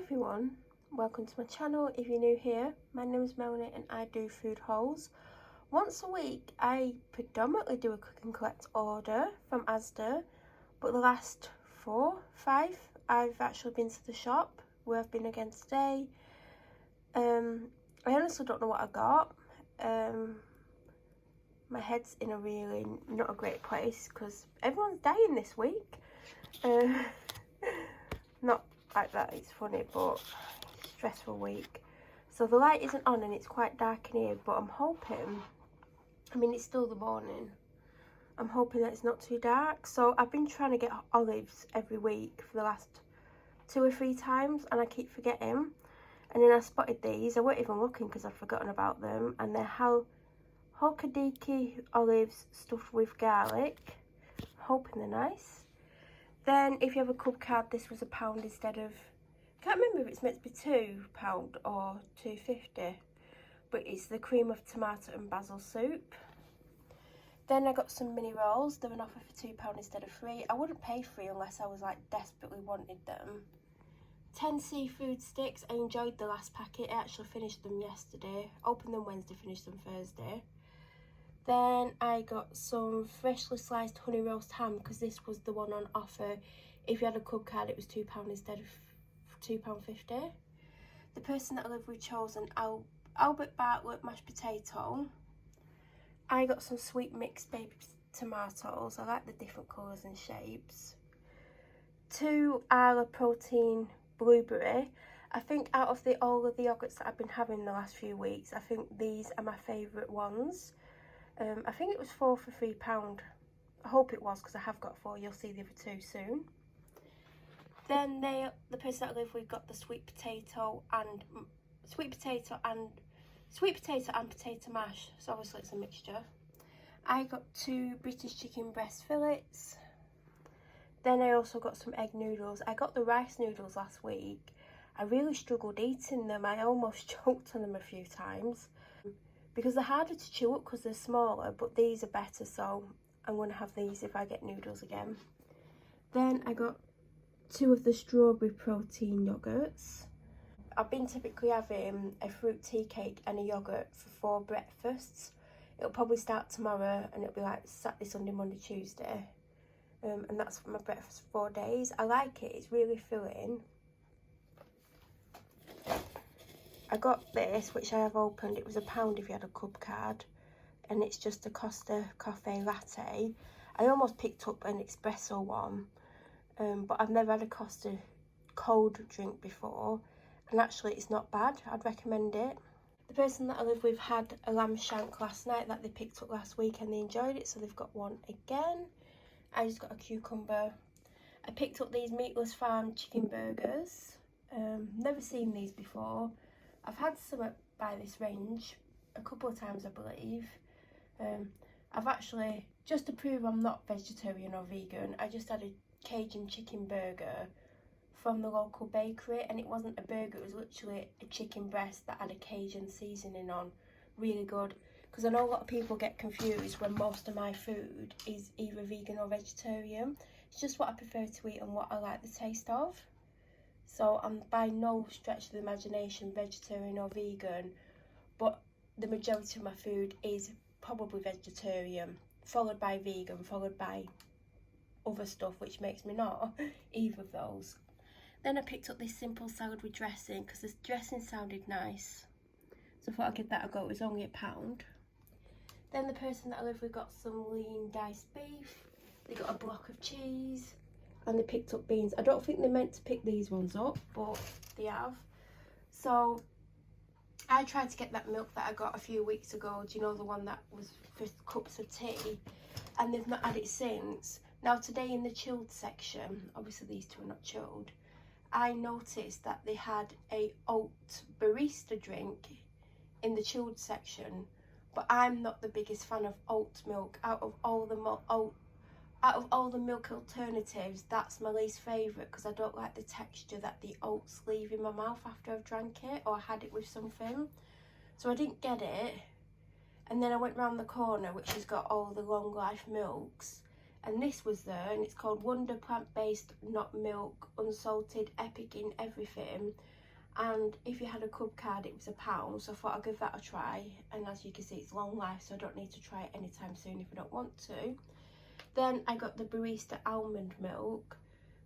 everyone, welcome to my channel. If you're new here, my name is Melanie and I do food hauls. Once a week I predominantly do a click and collect order from Asda, but the last 4, 5 I've actually been to the shop where I've been again today. I honestly don't know what I got. My head's in a really not a great place because everyone's dying this week. Not like that, it's funny, but stressful week. So the light isn't on and it's quite dark in here, but I'm hoping, I mean it's still the morning, I'm hoping that it's not too dark. So I've been trying to get olives every week for the last 2 or 3 times and I keep forgetting. And then I spotted these, I weren't even looking because I'd forgotten about them, and they're Hokadiki olives stuffed with garlic. I'm hoping they're nice. Then if you have a club card, this was £1 instead of, I can't remember if it's meant to be £2 or £2.50, but it's the cream of tomato and basil soup. Then I got some mini rolls. They're an offer for £2 instead of 3. I wouldn't pay 3 unless I was like desperately wanted them. 10 seafood sticks. I enjoyed the last packet. I actually finished them yesterday. Opened them Wednesday, finished them Thursday. Then I got some freshly sliced honey roast ham because this was the one on offer. If you had a club card, it was £2 instead of £2.50. The person that I live with chose an Albert Bartlett mashed potato. I got some sweet mixed baby tomatoes. I like the different colours and shapes. 2 Arla protein blueberry. I think out of all of the yogurts that I've been having the last few weeks, I think these are my favourite ones. I think it was 4 for £3. I hope it was because I have got 4. You'll see the other 2 soon. Then the person that I live with got the sweet potato and potato mash. So obviously it's a mixture. I got 2 British chicken breast fillets. Then I also got some egg noodles. I got the rice noodles last week. I really struggled eating them. I almost choked on them a few times because they're harder to chew up because they're smaller, but these are better, so I'm going to have these if I get noodles again. Then I got 2 of the strawberry protein yogurts. I've been typically having a fruit tea cake and a yogurt for 4 breakfasts. It'll probably start tomorrow and it'll be like Saturday, Sunday, Monday, Tuesday. And that's for my breakfast for 4 days. I like it, it's really filling. I got this, which I have opened. It was £1 if you had a club card, and it's just a Costa coffee latte. I almost picked up an espresso one, but I've never had a Costa cold drink before, and actually it's not bad. I'd recommend it. The person that I live with had a lamb shank last night that they picked up last week and they enjoyed it, so they've got one again. I just got a cucumber. I picked up these Meatless farm chicken burgers. Never seen these before. I've had some by this range a couple of times, I believe. I've actually, just to prove I'm not vegetarian or vegan, I just had a Cajun chicken burger from the local bakery, and it wasn't a burger, it was literally a chicken breast that had a Cajun seasoning on. Really good, because I know a lot of people get confused when most of my food is either vegan or vegetarian. It's just what I prefer to eat and what I like the taste of. So I'm by no stretch of the imagination vegetarian or vegan, but the majority of my food is probably vegetarian, followed by vegan, followed by other stuff, which makes me not either of those. Then I picked up this simple salad with dressing because this dressing sounded nice. So I thought I'd give that a go. It was only £1. Then the person that I live with got some lean diced beef. They got a block of cheese. And they picked up beans. I don't think they meant to pick these ones up, but they have. So I tried to get that milk that I got a few weeks ago. Do you know, the one that was for cups of tea? And they've not had it since. Now today in the chilled section, obviously these 2 are not chilled, I noticed that they had a oat barista drink in the chilled section. But I'm not the biggest fan of oat milk. Out of all the milk alternatives, that's my least favourite because I don't like the texture that the oats leave in my mouth after I've drank it or had it with something. So I didn't get it. And then I went round the corner, which has got all the long life milks, and this was there, and it's called Wonder Plant-Based Not Milk, Unsalted, Epic in Everything. And if you had a club card, it was £1, so I thought I'd give that a try. And as you can see, it's long life, so I don't need to try it anytime soon if I don't want to. Then I got the Barista almond milk,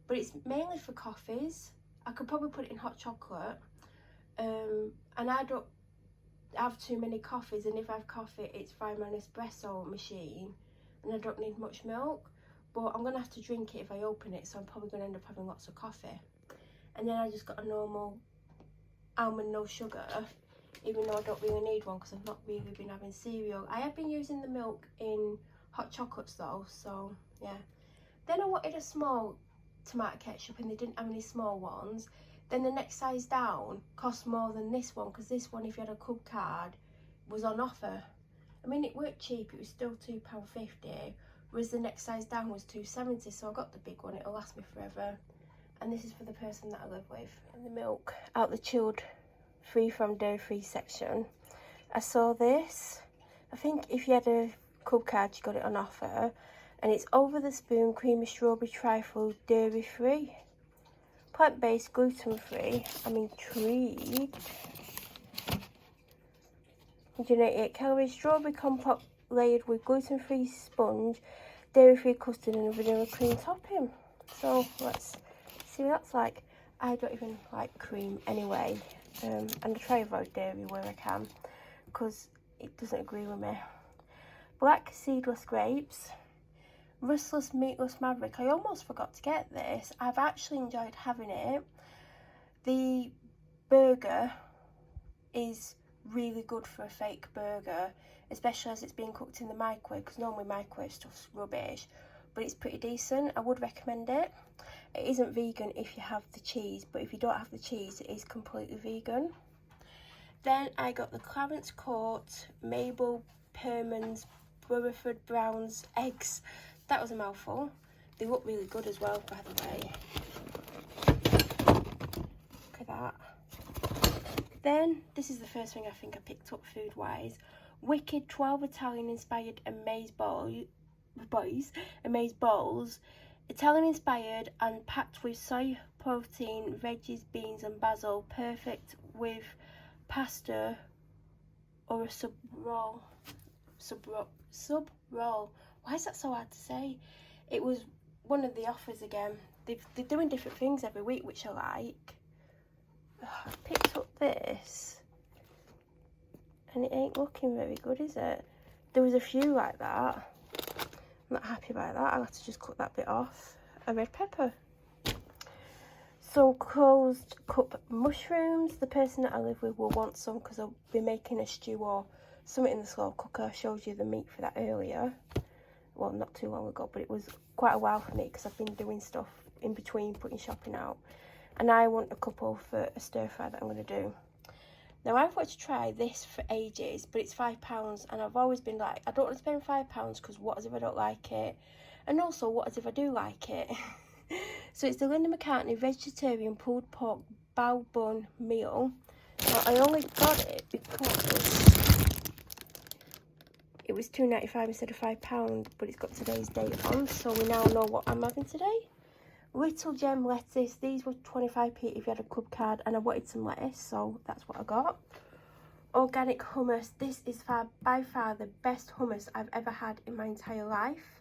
but it's mainly for coffees. I could probably put it in hot chocolate, and I don't have too many coffees, and if I have coffee, it's via my espresso machine, and I don't need much milk. But I'm gonna have to drink it if I open it, so I'm probably gonna end up having lots of coffee. And then I just got a normal almond no sugar, even though I don't really need one because I've not really been having cereal. I have been using the milk in hot chocolates though, so yeah. Then I wanted a small tomato ketchup, and they didn't have any small ones. Then the next size down cost more than this one, because this one, if you had a club card, was on offer. I mean, it weren't cheap, it was still £2.50, whereas the next size down was £2.70, so I got the big one, it'll last me forever. And this is for the person that I live with. And the milk out the chilled, free from dairy free section. I saw this. I think if you had a club card, you got it on offer. And it's over the spoon, creamy strawberry trifle, dairy free, plant-based, gluten free. I'm intrigued. 188 calories, strawberry compote layered with gluten free sponge, dairy free custard, and a vanilla cream topping. So let's see what that's like. I don't even like cream anyway, and I try to avoid dairy where I can because it doesn't agree with me. Black seedless grapes, Rustless Meatless Maverick. I almost forgot to get this. I've actually enjoyed having it. The burger is really good for a fake burger, especially as it's being cooked in the microwave, because normally microwave stuff's rubbish, but it's pretty decent. I would recommend it. It isn't vegan if you have the cheese, but if you don't have the cheese, it is completely vegan. Then I got the Clarence Court Mabel Perman's Burford Browns eggs. That was a mouthful. They look really good as well, by the way. Look at that. Then, this is the first thing I think I picked up food-wise. Wicked 12 Italian-inspired amaze balls. Italian-inspired and packed with soy protein, veggies, beans and basil. Perfect with pasta or a sub roll. Why is that so hard to say? It was one of the offers again. They're doing different things every week, which I like. I picked up this, and it ain't looking very good, is it? There was a few like that. I'm not happy about that. I'll have to just cut that bit off. A red pepper. Some closed cup mushrooms. The person that I live with will want some because I'll be making a stew or something in the slow cooker. I showed you the meat for that earlier. Well, not too long ago, but it was quite a while for me because I've been doing stuff in between, putting shopping out. And I want a couple for a stir fry that I'm going to do. Now, I've wanted to try this for ages, but it's £5, and I've always been like, I don't want to spend £5 because what as if I don't like it? And also, what as if I do like it? So it's the Mccartney vegetarian pulled pork bao bun meal. Now, I only got it because it was £2.95 instead of £5, but it's got today's date on, so we now know what I'm having today. Little gem lettuce. These were 25p if you had a club card, and I wanted some lettuce, so that's what I got. Organic hummus. This is by far the best hummus I've ever had in my entire life.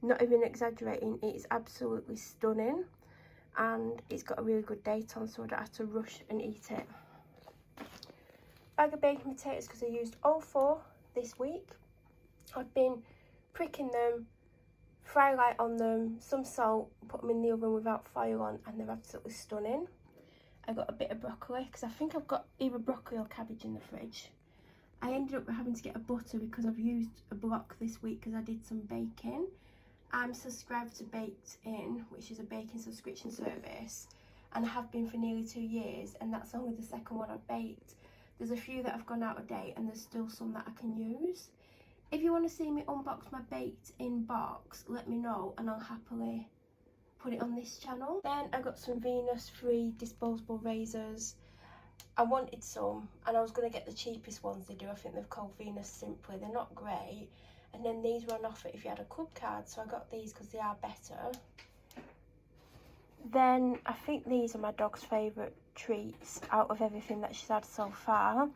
Not even exaggerating, it is absolutely stunning, and it's got a really good date on, so I don't have to rush and eat it. Bag of baking potatoes because I used all 4 this week. I've been pricking them, fry light on them, some salt, put them in the oven without foil on, and they're absolutely stunning. I got a bit of broccoli because I think I've got either broccoli or cabbage in the fridge. I ended up having to get a butter because I've used a block this week because I did some baking. I'm subscribed to Baked In, which is a baking subscription service, and I have been for nearly 2 years, and that's only the second one I've baked. There's a few that have gone out of date, and there's still some that I can use. If you want to see me unbox my Baked In box, let me know and I'll happily put it on this channel. Then I got some Venus free disposable razors. I wanted some, and I was going to get the cheapest ones they do. I think they're called Venus Simply. They're not great, And then these were on offer if you had a club card, so I got these because they are better. Then I think these are my dog's favourite treats out of everything that she's had so far.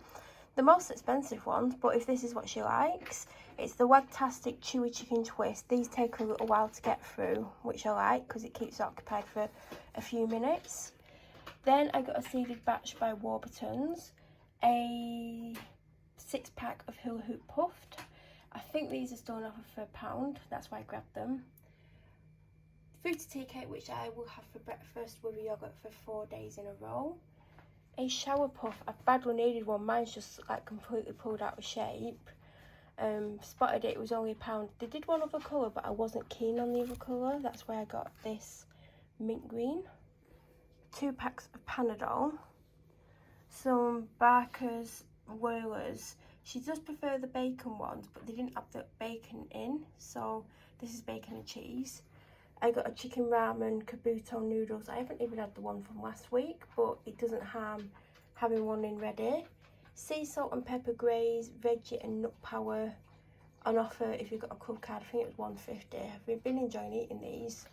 The most expensive ones, but if this is what she likes, it's the Wagtastic Chewy Chicken Twist. These take a little while to get through, which I like because it keeps it occupied for a few minutes. Then I got a seeded batch by Warburton's, a 6-pack of Hula Hoop Puffed. I think these are still on offer for £1, that's why I grabbed them. Fruity tea cake, which I will have for breakfast with a yoghurt for 4 days in a row. A shower puff, I badly needed one, mine's just like completely pulled out of shape. Spotted it was only £1. They did one other colour, but I wasn't keen on the other colour, that's why I got this mint green. 2 packs of Panadol, some Barker's Whirlers. She does prefer the bacon ones, but they didn't have the bacon in, so this is bacon and cheese. I got a chicken ramen kabuto noodles. I haven't even had the one from last week, but it doesn't harm having one in ready. Sea salt and pepper graze, veggie and nut power on offer if you've got a club card. I think it was £1.50. I've been enjoying eating these.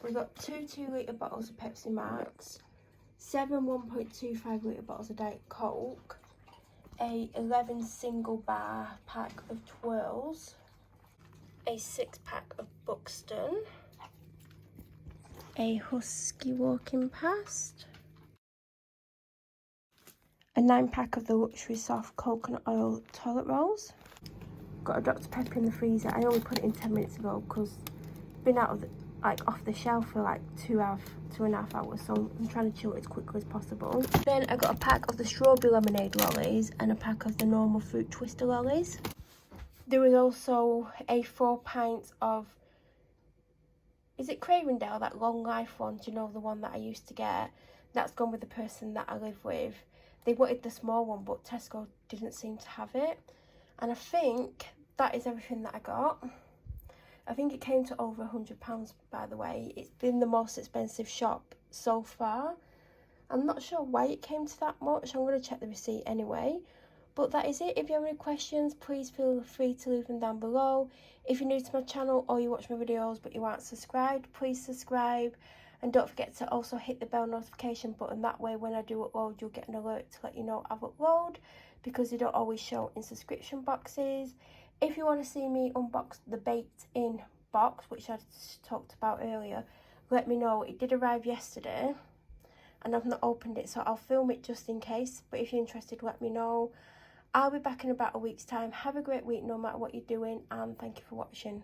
We've got 2 2-litre bottles of Pepsi Max, 7 1.25 litre bottles of Diet Coke, a 11 single bar pack of Twirls, a 6-pack of Buxton, a Husky Walking Past, a 9-pack of the Luxury Soft Coconut Oil Toilet Rolls. Got a Dr Pepper in the freezer. I only put it in 10 minutes ago because it's been out of the, off the shelf for like 2.5 hours, so I'm trying to chill it as quickly as possible. Then I got a pack of the Strawberry Lemonade Lollies and a pack of the normal Fruit Twister Lollies. There was also a 4 pints of, is it Cravendale, that long life one? Do you know, the one that I used to get? That's gone with the person that I live with. They wanted the small one, but Tesco didn't seem to have it. And I think that is everything that I got. I think it came to over £100, by the way. It's been the most expensive shop so far. I'm not sure why it came to that much. I'm going to check the receipt anyway. But that is it. If you have any questions, please feel free to leave them down below. If you're new to my channel or you watch my videos but you aren't subscribed, please subscribe. And don't forget to also hit the bell notification button. That way when I do upload, you'll get an alert to let you know I've uploaded, because they don't always show in subscription boxes. If you want to see me unbox the baked-in box, which I talked about earlier, let me know. It did arrive yesterday and I've not opened it, so I'll film it just in case. But if you're interested, let me know. I'll be back in about a week's time. Have a great week no matter what you're doing, and thank you for watching.